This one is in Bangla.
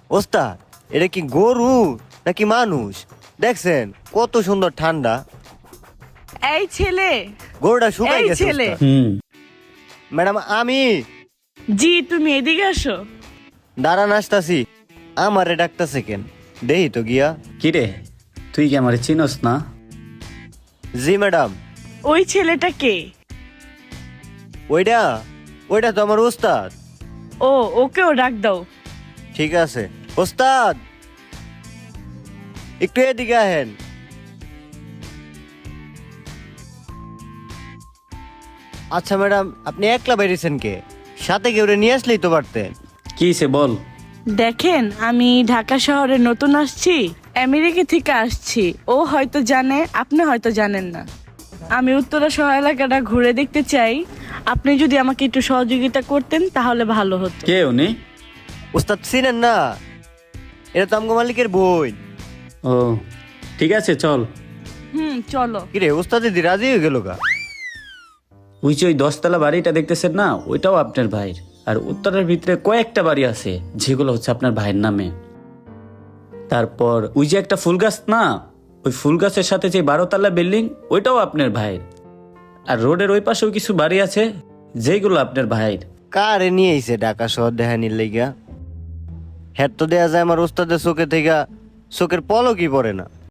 ওস্তাদ, এটা কি গরু নাকি মানুষ? দেখছেন কত সুন্দর ঠান্ডা। এই ছেলে, গরুটা শুকাই এই গেছে ছেলে। ওস্তাদ। ম্যাডাম আমি জি তুমি এদিকে আসো। দাঁড়ান আসতাছি। আমারে ডাকতাছে কেন? দেহি তো গিয়া। কিরে, তুই কি আমার চিনস না? জি ম্যাডাম। ওই ছেলেটা কে? ওইটা ওইটা তো আমার ওস্তাদ। ও, ওকেও ডাক দাও। ঠিক আছে ওস্তাদ, একটু এদিকে আহেন। আচ্ছা ম্যাডাম, আপনি একলা বেরিয়েছেন কে? সাথে কেউ নিয়ে আসলেই তো পারতেন। কি সে বল। দেখেন, আমি ঢাকা শহরে নতুন আসছি, আমেরিকা থেকে আসছি। ও হয়তো জানে, আপনি হয়তো জানেন না। আমি উত্তরা শহর এলাকাটা ঘুরে দেখতে চাই। আপনি যদি আমাকে একটু সহযোগিতা করতেন তাহলে ভালো হতো। কে উনি? ওস্তাদ চিনেন না? এটা তো আমগো মালিকের বই। ও ঠিক আছে, চল। চলো। কিরে ওস্তাদ দিদি রাজি হয়ে গেল গা? ওই যে ওই 10তলা বাড়িটা দেখতেছেন না, ওইটাও আপনার ভাইয়ের। আর উত্তরের ভিতরে কয়েকটা বাড়ি আছে যেগুলো হচ্ছে আপনার ভাইয়ের নামে। তারপর ওই যে একটা ফুল গাছ না, ওই ফুল গাছের সাথে যে 12তলা বিল্ডিং, ওইটাও আপনার ভাইয়ের। আর রোডের ওই পাশেও কিছু বাড়ি আছে যেগুলো আপনার ভাইয়ের। কারে নিয়ে আইছে ঢাকা শহর দেখানির লাইগা? হ্যাঁ তো দেয়া যায় আমার ওস্তাদের চোখে থেকে চোখের পলকই পড়ে না।